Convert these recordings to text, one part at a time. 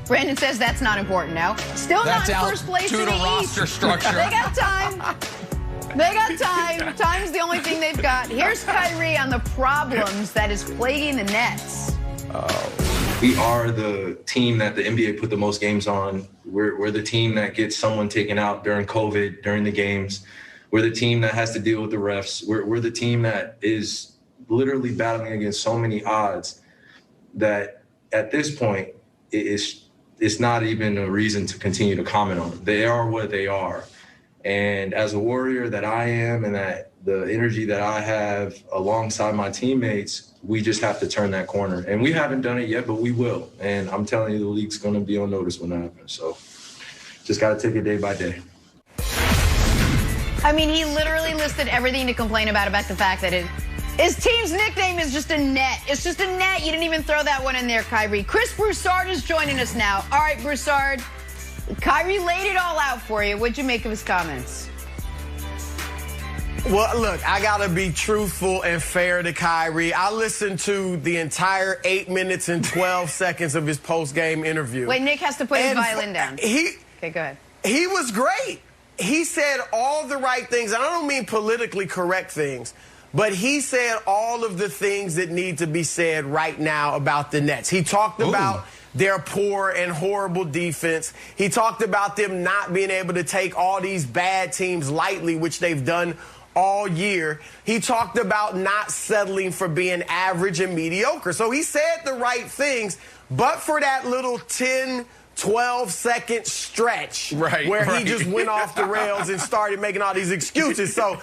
Brandon says that's not important now. Still that's not in first place in the roster East. Structure. They got time. They got time. Time's the only thing they've got. Here's Kyrie on the problems that is plaguing the Nets. We are the team that the NBA put the most games on. We're the team that gets someone taken out during COVID, during the games. We're the team that has to deal with the refs. We're the team that is literally battling against so many odds that at this point, it's not even a reason to continue to comment on them. They are what they are. And as a Warrior that I am, and that the energy that I have alongside my teammates, we just have to turn that corner. And we haven't done it yet, but we will. And I'm telling you, the league's going to be on notice when that happens. So just got to take it day by day. I mean, he literally listed everything to complain about the fact that his team's nickname is just a net. It's just a net. You didn't even throw that one in there, Kyrie. Chris Broussard is joining us now. All right, Broussard, Kyrie laid it all out for you. What'd you make of his comments? Well, look, I got to be truthful and fair to Kyrie. I listened to the entire 8 minutes and 12 seconds of his post-game interview. Wait, Nick has to put his violin down. Okay, go ahead. He was great. He said all the right things. And I don't mean politically correct things, but he said all of the things that need to be said right now about the Nets. He talked about their poor and horrible defense. He talked about them not being able to take all these bad teams lightly, which they've done all year. He talked about not settling for being average and mediocre. So he said the right things, but for that little 10, 12-second stretch where he just went off the rails and started making all these excuses. So,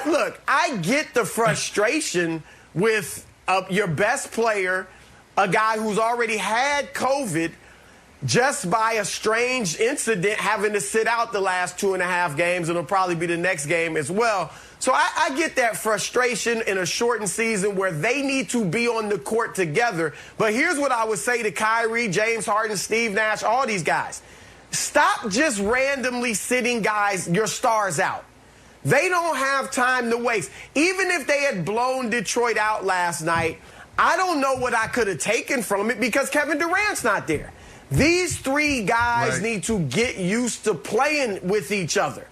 look, I get the frustration with your best player, a guy who's already had COVID, just by a strange incident having to sit out the last 2.5 games, and it'll probably be the next game as well. So I get that frustration in a shortened season where they need to be on the court together. But here's what I would say to Kyrie, James Harden, Steve Nash, all these guys. Stop just randomly sitting your stars out. They don't have time to waste. Even if they had blown Detroit out last night, I don't know what I could have taken from it because Kevin Durant's not there. These three guys need to get used to playing with each other.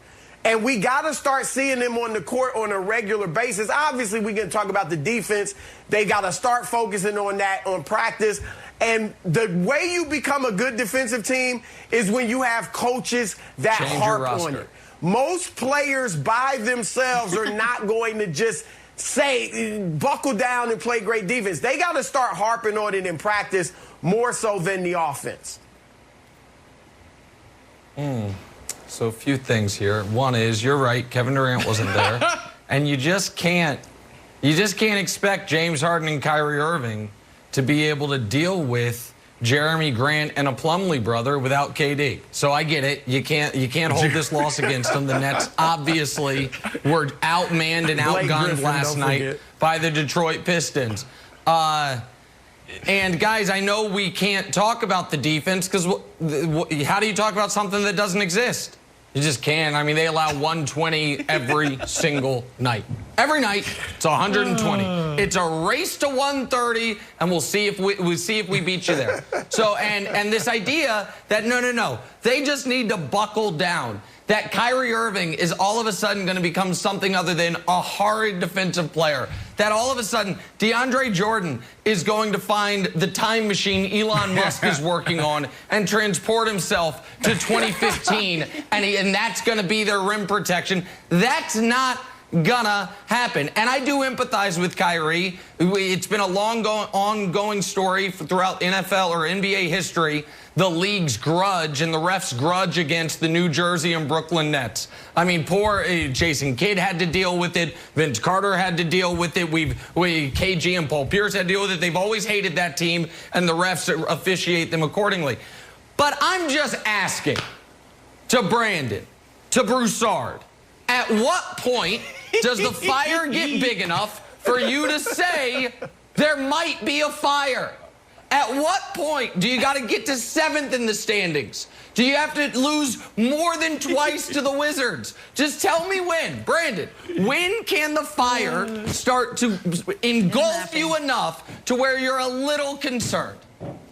And we got to start seeing them on the court on a regular basis. Obviously, we can talk about the defense. They got to start focusing on that, on practice. And the way you become a good defensive team is when you have coaches that harp on it. Most players by themselves are not going to just say, buckle down and play great defense. They got to start harping on it in practice more so than the offense. So a few things here. One is, you're right, Kevin Durant wasn't there. And you just can't expect James Harden and Kyrie Irving to be able to deal with Jeremy Grant and a Plumlee brother without KD. So I get it. You can't hold this loss against them. The Nets obviously were outmanned and outgunned last night by the Detroit Pistons. And guys, I know we can't talk about the defense because how do you talk about something that doesn't exist? You just can't. I mean, they allow 120 every single night. Every night, it's 120. It's a race to 130, and we'll see if we beat you there. So, and this idea that no, they just need to buckle down. That Kyrie Irving is all of a sudden going to become something other than a horrid defensive player. That all of a sudden DeAndre Jordan is going to find the time machine Elon Musk is working on and transport himself to 2015, and that's going to be their rim protection. That's not gonna happen. And I do empathize with Kyrie. It's been a long ongoing story throughout NFL or NBA history. The league's grudge and the refs' grudge against the New Jersey and Brooklyn Nets. I mean, poor Jason Kidd had to deal with it. Vince Carter had to deal with it. KG and Paul Pierce had to deal with it. They've always hated that team, and the refs officiate them accordingly. But I'm just asking to Brandon, to Broussard, at what point does the fire get big enough for you to say there might be a fire? At what point do you got to get to 7th in the standings? Do you have to lose more than twice to the Wizards? Just tell me when. Brandon, when can the fire start to engulf you enough to where you're a little concerned?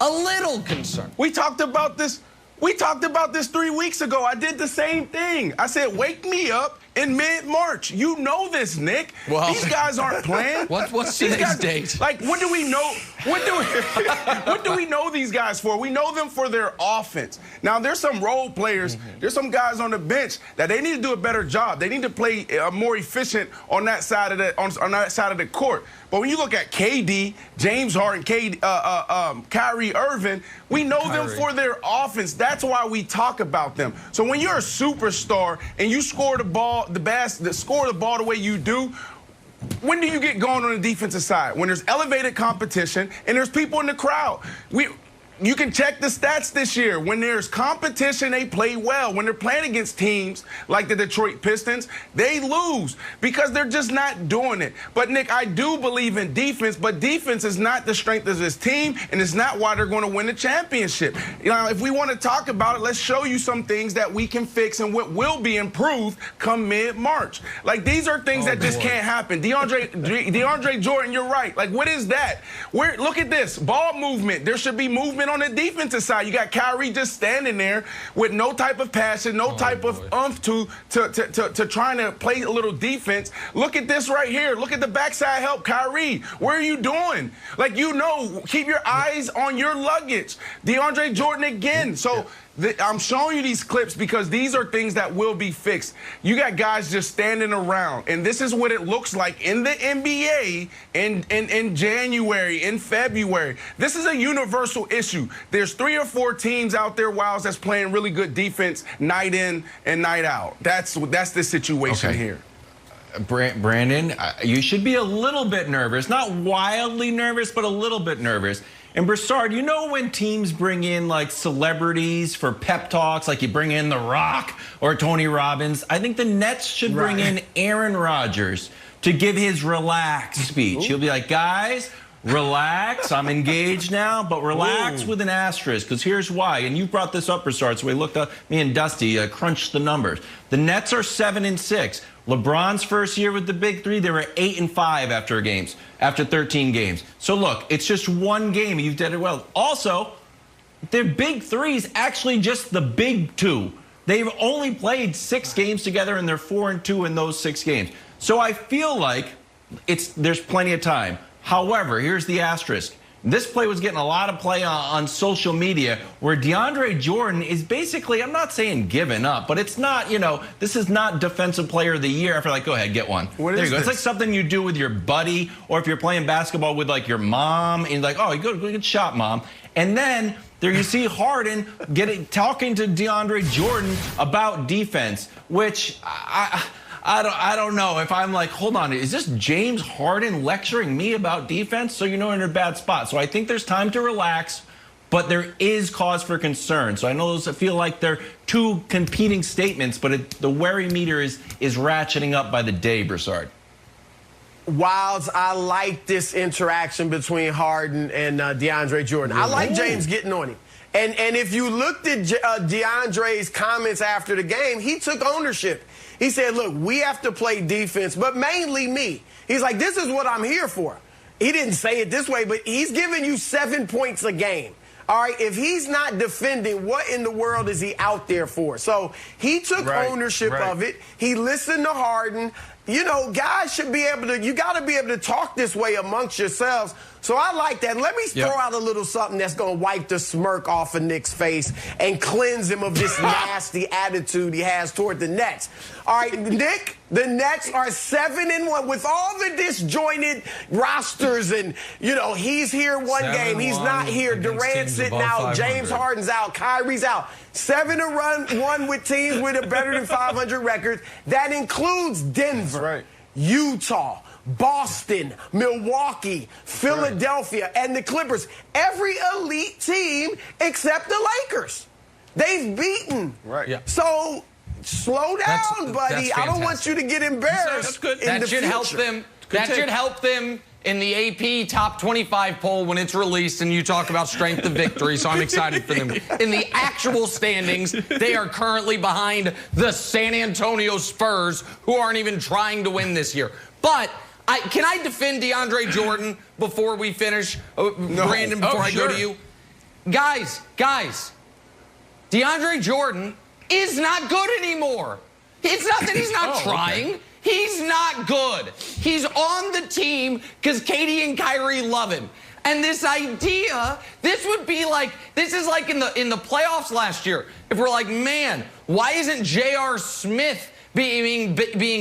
A little concerned. We talked about this 3 weeks ago. I did the same thing. I said, wake me up in mid-March. You know this, Nick. Well, these guys aren't playing. What's today's date? Like, what do we know? What do we know these guys for? We know them for their offense. Now, there's some role players. There's some guys on the bench that they need to do a better job. They need to play more efficient on that side of the on that side of the court. But when you look at KD, James Harden, Kyrie Irving, we know them for their offense. That's why we talk about them. So when you're a superstar and you score the ball, score the ball the way you do, when do you get going on the defensive side? When there's elevated competition and there's people in the crowd. You can check the stats this year. When there's competition, they play well. When they're playing against teams like the Detroit Pistons, they lose because they're just not doing it. But, Nick, I do believe in defense, but defense is not the strength of this team, and it's not why they're going to win the championship. You know, if we want to talk about it, let's show you some things that we can fix and what will be improved come mid-March. Like, these are things that just can't happen. DeAndre Jordan, you're right. Like, what is that? Look at this. Ball movement. There should be movement on the defensive side. You got Kyrie just standing there with no type of passion, no type of oomph to trying to play a little defense. Look at this right here. Look at the backside help, Kyrie. What are you doing? Like, you know, keep your eyes on your luggage. DeAndre Jordan again. So I'm showing you these clips because these are things that will be fixed. You got guys just standing around, and this is what it looks like in the NBA in January, in February. This is a universal issue. There's 3 or 4 teams out there, Wiles, that's playing really good defense night in and night out. That's the situation here. Brandon, you should be a little bit nervous. Not wildly nervous, but a little bit nervous. And Broussard, you know when teams bring in like celebrities for pep talks, like you bring in The Rock or Tony Robbins? I think the Nets should bring in Aaron Rodgers to give his relax speech. He'll be like, guys, relax. I'm engaged now, but relax with an asterisk, because here's why. And you brought this up, Broussard, so we looked up, me and Dusty crunched the numbers. The Nets are 7-6. LeBron's first year with the Big Three, they were 8-5 after 13 games. So look, it's just one game. You've done it well. Also, their Big Three is actually just the Big Two. They've only played 6 games together, and they're 4-2 in those 6 games. So I feel like there's plenty of time. However, here's the asterisk. This play was getting a lot of play on social media where DeAndre Jordan is basically, I'm not saying giving up, but it's not, you know, this is not Defensive Player of the Year. After like, go ahead, get one. There you go. It's like something you do with your buddy, or if you're playing basketball with like your mom, and you're like, oh, good shot, mom. And then there you see Harden talking to DeAndre Jordan about defense, which I don't know if I'm like, hold on, is this James Harden lecturing me about defense? So you know, in a bad spot. So I think there's time to relax, but there is cause for concern. So I know those feel like they're two competing statements, but the worry meter is ratcheting up by the day, Broussard. Wiles, I like this interaction between Harden and DeAndre Jordan. I like James getting on him. And if you looked at DeAndre's comments after the game, he took ownership. He said, look, we have to play defense, but mainly me. He's like, this is what I'm here for. He didn't say it this way, but he's giving you 7 points a game. All right, if he's not defending, what in the world is he out there for? So he took ownership of it. He listened to Harden. You know, guys should be able to, you got to be able to talk this way amongst yourselves. So I like that. Let me throw out a little something that's going to wipe the smirk off of Nick's face and cleanse him of this nasty attitude he has toward the Nets. All right, Nick, the Nets are 7-1 with all the disjointed rosters, and, you know, he's here one game, he's not here. Durant's sitting out, James Harden's out, Kyrie's out. 7-1 with teams with a better than 500 record. That includes Denver, Utah, Boston, Milwaukee, Philadelphia, and the Clippers. Every elite team except the Lakers. They've beaten. So slow down, buddy. I don't want you to get embarrassed. That should help them. That should help them in the AP Top 25 poll when it's released, and you talk about strength of victory, so I'm excited for them. In the actual standings, they are currently behind the San Antonio Spurs, who aren't even trying to win this year. But can I defend DeAndre Jordan before we finish, Brandon, before I go to you? guys, DeAndre Jordan is not good anymore. It's not that he's not trying. Okay. He's not good. He's on the team because Katie and Kyrie love him. And this idea, this is like in the playoffs last year. If we're like, man, why isn't J.R. Smith being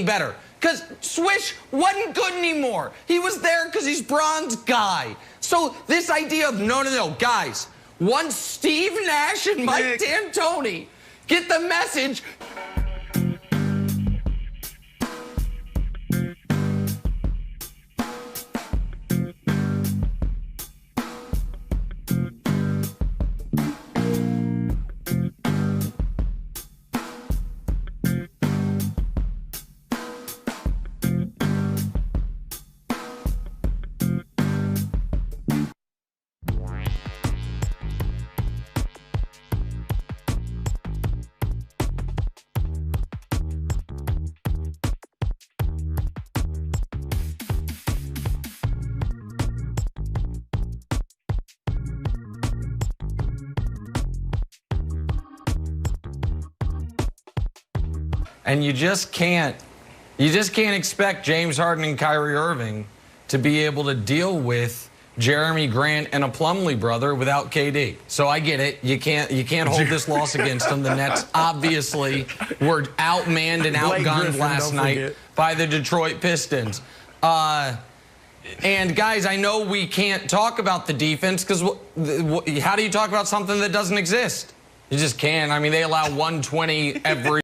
better? Because Swish wasn't good anymore. He was there because he's Bron's guy. So this idea of, no, guys, once Steve Nash and Mike D'Antoni get the message. And you just can't expect James Harden and Kyrie Irving to be able to deal with Jeremy Grant and a Plumlee brother without KD. So I get it. You can't hold this loss against them. The Nets obviously were outmanned and outgunned last night by the Detroit Pistons. And guys, I know we can't talk about the defense because how do you talk about something that doesn't exist? You just can't. I mean, they allow 120 every